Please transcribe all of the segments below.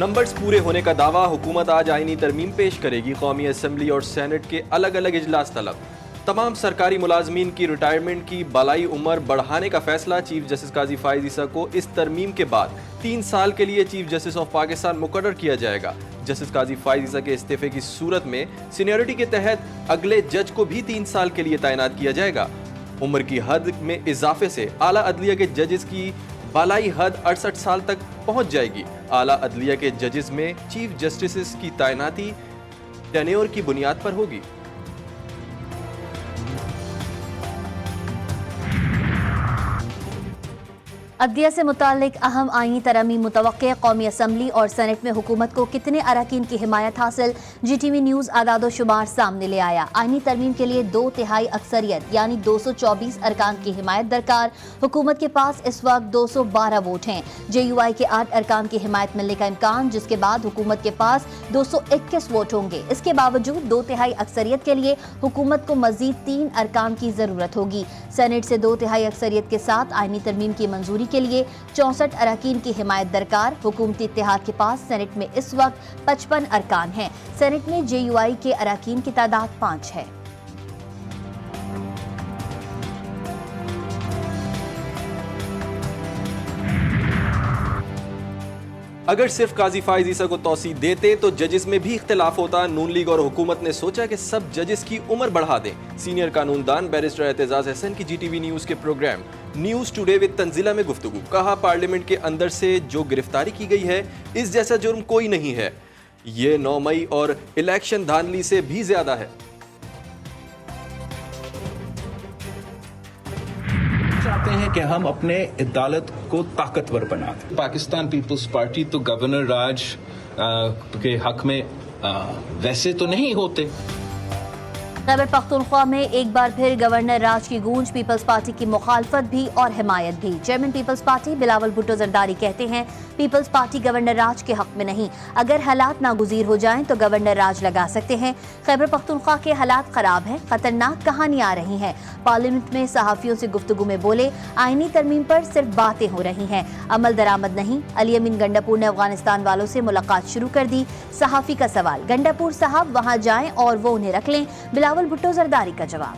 Numbers पूरे होने का दावा, हुकूमत आज आईनी तरमीम पेश करेगी। कौमी असम्बली और सेनेट के अलग अलग इजलास तलब। तमाम सरकारी मुलाजमीन की रिटायरमेंट की बालाई उम्र बढ़ाने का फैसला। चीफ जस्टिस काजी फाइज ईसा को इस तरमीम के बाद 3 साल के लिए चीफ जस्टिस ऑफ पाकिस्तान मुकर्रर किया जाएगा। जस्टिस काजी फाइज ईसा के इस्तीफे की सूरत में सीनियरिटी के तहत अगले जज को भी 3 साल के लिए तैनात किया जाएगा। उम्र की हद में इजाफे से आला अदलिया के जजेस की बालाई हद 68 साल तक पहुंच जाएगी। आला अदलिया के जजेस में चीफ जस्टिस की तैनाती टेन्योर की बुनियाद पर होगी। अदलिया से मुताल्लिक अहम आईनी तरमीम मुतवक्के। कौमी असम्बली और सेनेट में हुकूमत को कितने अरकान की हिमायत हासिल। GTV न्यूज़ आदादो शुमार सामने ले आया। आईनी तरमीम के लिए 2/3 अक्सरियत यानी 224 अरकान की हिमायत दरकार। हुकूमत के पास इस वक्त 212 वोट हैं। JUI के 8 अरकान की हिमायत मिलने का इम्कान, जिसके बाद हुकूमत के पास 221 वोट होंगे। इसके बावजूद 2/3 अक्सरियत के लिए हुकूमत को मजीद 3 अरकान की जरूरत होगी। सेनेट से 2/3 अक्सरियत के साथ आईनी तरमीम की मंजूरी के लिए 64 अरकान की हिमायत दरकार। हुकूमती इत्तेहाद के पास सेनेट में इस वक्त 55 अरकान हैं। सेनेट में JUI के अरकान की तादाद 5 है। अगर सिर्फ काजी फाइज ईसा को तौसीह देते तो जजेस में भी इख्तिलाफ होता। नून लीग और हुकूमत ने सोचा कि सब जजेस की उम्र बढ़ा दें। सीनियर कानूनदान बैरिस्टर एतजाज हसन की GTV न्यूज़ के program news today with Tanzila में गुफ्तगू। कहा, पार्लियामेंट के अंदर से जो गिरफ्तारी की गई है, इस जैसा जुर्म कोई नहीं है। ये 9 मई और इलेक्शन धांधली से भी ज्यादा है। चाहते हैं कि हम अपने अदालत को ताकतवर बना दें। पाकिस्तान पीपल्स पार्टी तो गवर्नर राज के हक में वैसे तो नहीं होते। खैबर पख्तूनख्वा में एक बार फिर गवर्नर राज की गूंज। पीपल्स पार्टी की मुखालफत भी और हिमायत भी। चेयरमैन पीपल्स पार्टी बिलावल भुट्टो जरदारी कहते हैं, पीपल्स पार्टी गवर्नर राज के हक में नहीं। अगर हालात नागुजीर हो जाएं तो गवर्नर राज लगा सकते हैं। खैबर पख्तूनख्वा के हालात खराब हैं, खतरनाक कहानी आ रही हैं। पार्लियामेंट में सहाफियों से गुफ्तगू में बोले, आईनी तरमीम पर सिर्फ बातें हो रही हैं, अमल दरामद नहीं। अली अमीन गंडापुर ने अफगानिस्तान वालों से मुलाकात शुरू कर दी। सहाफी का सवाल, गंडापुर साहब वहां जाएं और वो उन्हें रख लें? बिलावल भुट्टो जरदारी का जवाब,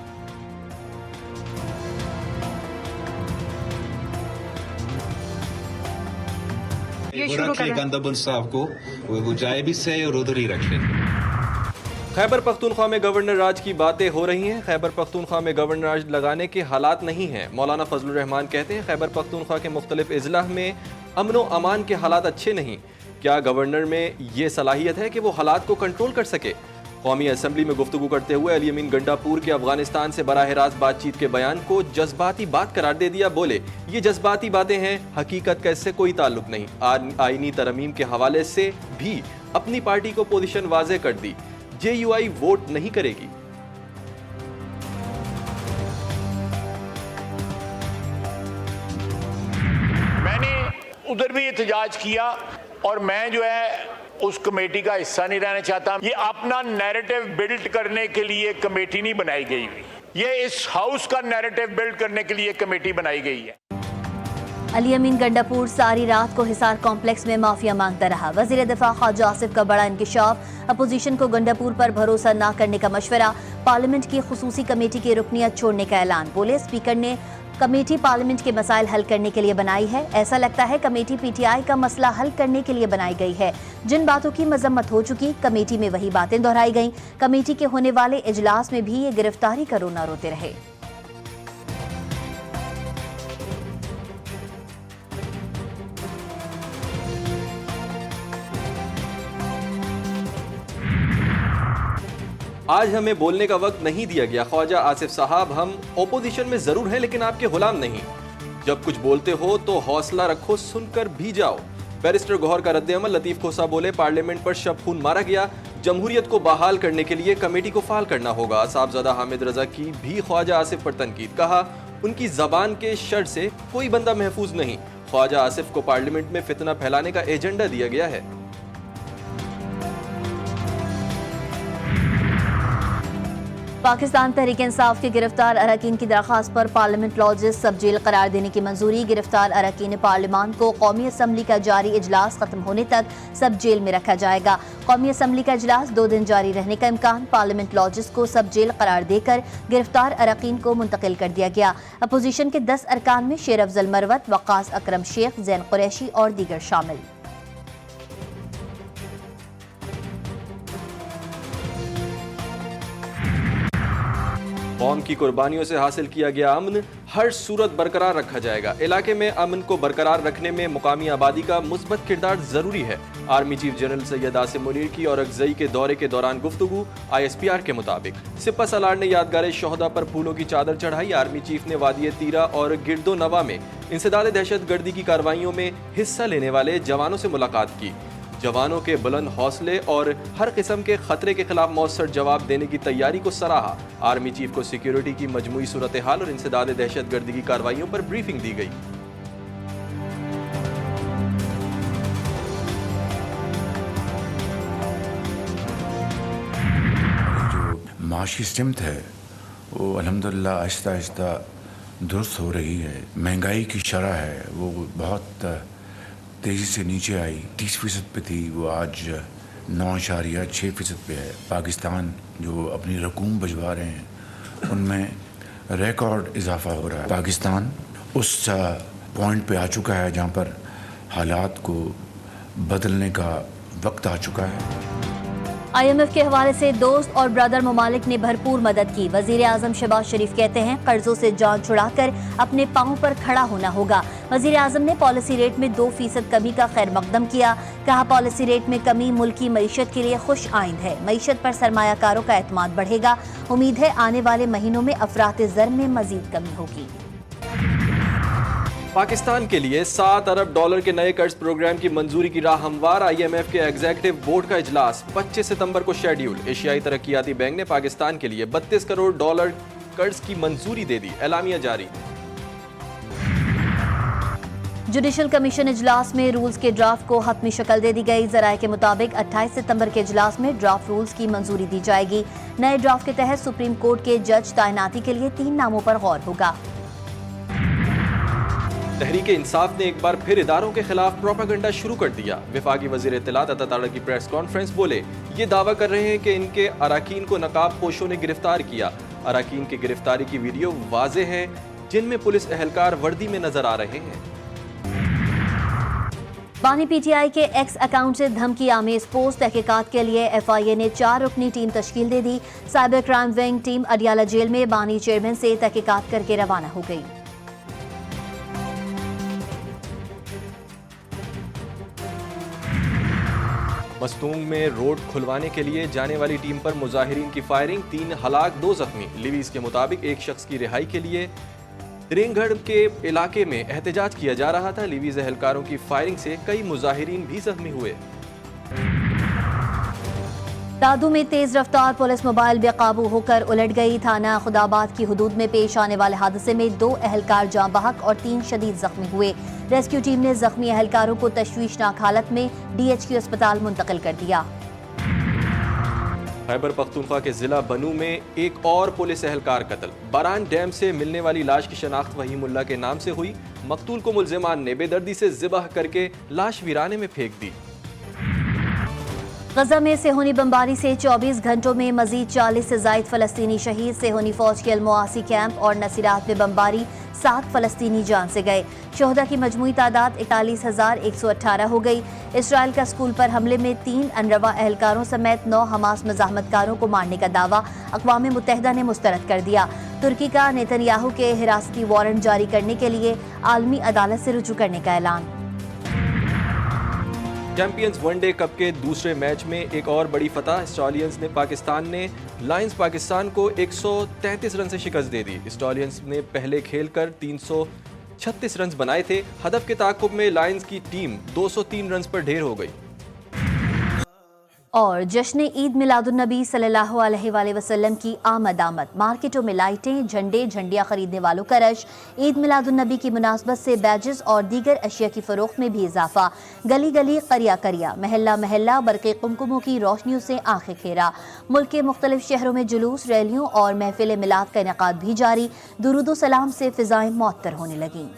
ये शुरू करें। गंडापुर साहब को वो जाए भी सही और उधर ही रख लें। खैबर पख्तूनख्वा में गवर्नर राज की बातें हो रही हैं। खैबर पख्तूनख्वा में गवर्नर राज लगाने के हालात नहीं हैं। मौलाना फजलुर रहमान कहते हैं, खैबर पख्तूनख्वा के मुख्तलिफ अजला में अमन व अमान के हालात अच्छे नहीं। क्या गवर्नर में ये सलाहियत है कि वो हालात को कंट्रोल कर सके? कौमी असम्बली में गुफ्तगू करते हुए अली अमीन गंडापुर के अफगानिस्तान से बराह रास्त बातचीत के बयान को जज्बाती बात करार दे दिया। बोले, ये जज्बाती बातें हैं, हकीकत का इससे कोई ताल्लुक नहीं। आईनी तरमीम के हवाले से भी अपनी पार्टी को पोजीशन वाज़ेह कर दी। JUI वोट नहीं करेगी। मैंने उधर भी एहतजाज किया और मैं जो है उस कमेटी का हिस्सा नहीं रहना चाहता। ये अपना नैरेटिव बिल्ड करने के लिए कमेटी नहीं बनाई गई हुई, ये इस हाउस का नैरेटिव बिल्ड करने के लिए कमेटी बनाई गई है। अली अमीन गंडापुर सारी रात को हिसार कॉम्प्लेक्स में माफिया मांगता रहा। वजीर दिफा ख्वाजा आसिफ का बड़ा इंकिशाफ। अपोजिशन को गंडापुर पर भरोसा न करने का मशवरा। पार्लियामेंट की खुसूसी कमेटी की रुकनियत छोड़ने का ऐलान। बोले, स्पीकर ने कमेटी पार्लियामेंट के मसाइल हल करने के लिए बनाई है। ऐसा लगता है कमेटी PTI का मसला हल करने के लिए बनाई गई है। जिन बातों की मजम्मत हो चुकी, कमेटी में वही बातें दोहराई गईं। कमेटी के होने वाले इजलास में भी ये गिरफ्तारी का रोना रोते रहे। आज हमें बोलने का वक्त नहीं दिया गया। ख्वाजा आसिफ साहब, हम ओपोजिशन में जरूर हैं लेकिन आपके गुलाम नहीं। जब कुछ बोलते हो तो हौसला रखो, सुनकर भी जाओ। बैरिस्टर गौहर का रद्द-ए-अमल। लतीफ खोसा बोले, पार्लियामेंट पर शब खून मारा गया। जमहूरियत को बहाल करने के लिए कमेटी को फाल करना होगा। साहबजादा हामिद रजा की भी ख्वाजा आसिफ पर तनकीद। कहा, उनकी जबान के शर से कोई बंदा महफूज नहीं। ख्वाजा आसिफ को पार्लियामेंट में फितना फैलाने का एजेंडा दिया गया है। पाकिस्तान तहरीक इंसाफ के गिरफ्तार अरकान की दरख्वास्त पर पार्लियामेंट लॉजेस सब जेल करार देने की मंजूरी। गिरफ्तार अरकान पार्लियामान को कौमी असम्बली का जारी इजलास खत्म होने तक सब जेल में रखा जाएगा। कौमी असम्बली का इजलास 2 दिन जारी रहने का इम्कान। पार्लियामेंट लॉजेस को सब जेल करार देकर गिरफ्तार अरकान को मुंतकिल कर दिया गया। अपोजिशन के 10 अरकान में शेर अफजल मरवत, वक्कास अकरम शेख, जैन कुरैशी और दीगर शामिल। कौम की कुर्बानियों से हासिल किया गया अमन हर सूरत बरकरार रखा जाएगा। इलाके में अमन को बरकरार रखने में मुकामी आबादी का मुस्बत किरदार जरूरी है। Army chief general Syed Asim Munir की औरंगज़ई के दौरे के दौरान गुफ्तगू। ISPR के मुताबिक सिपा सलार ने यादगार शोहदा पर फूलों की चादर चढ़ाई। आर्मी चीफ ने वादी तीरा और गिरदो नवा में इंसदाद दहशतगर्दी की कार्रवाइयों में हिस्सा लेने वाले जवानों से मुलाकात की। जवानों के बुलंद हौसले और हर किस्म के खतरे के खिलाफ मौसर जवाब देने की तैयारी को सराहा। आर्मी चीफ को सिक्योरिटी की मजमूई सूरत हाल और इंसदाद दहशतगर्दी की कार्रवाइयों पर ब्रीफिंग दी गई। जो माशी स्ट्रेंथ है वो अल्हम्दुलिल्लाह आहिस्ता आहिस्ता दुरुस्त हो रही है। महंगाई की शरह है वो बहुत तेज़ी से नीचे आई। 30% पे थी, वो आज 9.6% पे है। पाकिस्तान जो अपनी रकूम भिजवा रहे हैं उनमें रिकॉर्ड इजाफा हो रहा है। पाकिस्तान उस पॉइंट पे आ चुका है जहाँ पर हालात को बदलने का वक्त आ चुका है। IMF के हवाले से दोस्त और ब्रदर ममालिक ने भरपूर मदद की। वजीर आजम शहबाज शरीफ कहते हैं कर्जों से जान छुड़ाकर अपने पांव पर खड़ा होना होगा। वजीर आजम ने पॉलिसी रेट में 2% कमी का खैर मकदम किया। कहा पॉलिसी रेट में कमी मुल्की मईशत के लिए खुश आइंद है। मईशत पर सरमायाकारों का एतमाद बढ़ेगा। उम्मीद है आने वाले महीनों में अफरात ज़र में मजीद कमी होगी। पाकिस्तान के लिए $7 अरब के नए कर्ज प्रोग्राम की मंजूरी की राह हमवार। IMF के एग्जीक्यूटिव बोर्ड का इजलास 25 सितंबर को शेड्यूल। एशियाई तरक्याती बैंक ने पाकिस्तान के लिए $32 करोड़ कर्ज की मंजूरी दे दी। एलामिया जारी। जुडिशल कमीशन इजलास में रूल्स के ड्राफ्ट को हतमी शक्ल दे दी गई। जराये के मुताबिक 28 सितंबर के इजलास में ड्राफ्ट रूल्स की मंजूरी दी जाएगी। नए ड्राफ्ट के तहत सुप्रीम कोर्ट के जज तैनाती के लिए 3 नामों पर गौर होगा। तहरीक इंसाफ ने एक बार फिर इदारों के खिलाफ प्रोपेगेंडा शुरू कर दिया। वफाकी वजीर इत्तलात अता ताड़ा की प्रेस कॉन्फ्रेंस बोले ये दावा कर रहे हैं कि इनके अरकान को नकाब पोशों ने गिरफ्तार किया। अरकान की गिरफ्तारी की वीडियो वाज़े हैं जिनमें पुलिस एहलकार वर्दी में नजर आ रहे हैं। बानी PTI के एक्स अकाउंट से धमकी आमेज पोस्ट। तहकीकात के लिए FIA ने 4 रुकनी टीम तश्कील दे दी। Cyber crime wing team Adiala jail में बानी चेयरमैन से तहकीकात करके रवाना हो गई। मस्तूंग में रोड खुलवाने के लिए जाने वाली टीम पर मुजाहिरीन की फायरिंग, 3 हलाक 2 जख्मी। लिवीज के मुताबिक एक शख्स की रिहाई के लिए रेंगढ़ के इलाके में एहतजाज किया जा रहा था। लिवीज एहलकारों की फायरिंग से कई मुजाहिरीन भी जख्मी हुए। दादू में तेज रफ्तार पुलिस मोबाइल बेकाबू होकर उलट गई। थाना खुदाबाद की हुदूद में पेश आने वाले हादसे में 2 एहलकार जाँ बहक और 3 शदीद जख्मी हुए। रेस्क्यू टीम ने जख्मी एहलकारों को तशवीशनाक हालत में DHQ अस्पताल मुंतकिल कर दिया। खैबर पख्तूनख्वा के जिला बनू में एक और पुलिस एहलकार कत्ल। बारान डैम से मिलने वाली लाश की शनाख्त वहीमुल्ला के नाम से हुई। मकतूल को मुल्जिमान ने बेदर्दी से ज़िबह करके लाश वीराने में फेंक दी। गजा में सेहोनी बमबारी से 24 घंटों में मजीद 40 से जायद फलस्तीनी शहीद। सेहोनी फौज के अलमुआसी कैंप और नसीरात में बमबारी 7 फलस्तीनी जान से गए। शोहदा की मजमूई तादाद 41,118 हो गई। इसराइल का स्कूल पर हमले में 3 अनरवा एहलकारों समेत 9 हमास मज़ाहमतकारों को मारने का दावा अक़वाम मुत्तहिदा ने मुस्तरद कर दिया। तुर्की का नेतन्याहू के हिरासती वारंट जारी करने के लिए आलमी अदालत से रुजू करने का ऐलान। चैंपियंस वनडे कप के दूसरे मैच में एक और बड़ी फतह। स्टॉलियंस ने लायंस पाकिस्तान को 133 रन से शिकस्त दे दी। स्टॉलियंस ने पहले खेलकर 336 रन बनाए थे। हदफ के ताक़ुब में लायंस की टीम 203 रन पर ढेर हो गई। और जश्न ईद मिलादुन्नबी सल्लल्लाहु अलैहि वसल्लम की आमद। मार्केटों में लाइटें, झंडे, झंडियाँ खरीदने वालों का रश। ईद मिलादुन्नबी की मुनासबत से बैजेस और दीगर अशिया की फरोख्त में भी इजाफा। गली गली, करिया करिया, महल्ला महल्ला बरक़े कुमकुमों की रोशनियों से आंखें खेरा। मुल्क के मुख्तलिफ शहरों में जुलूस, रैलियों और महफिल मिलाद का इनेकाद भी जारी। दुरूद सलाम से फिजाएं मुअत्तर होने लगीं।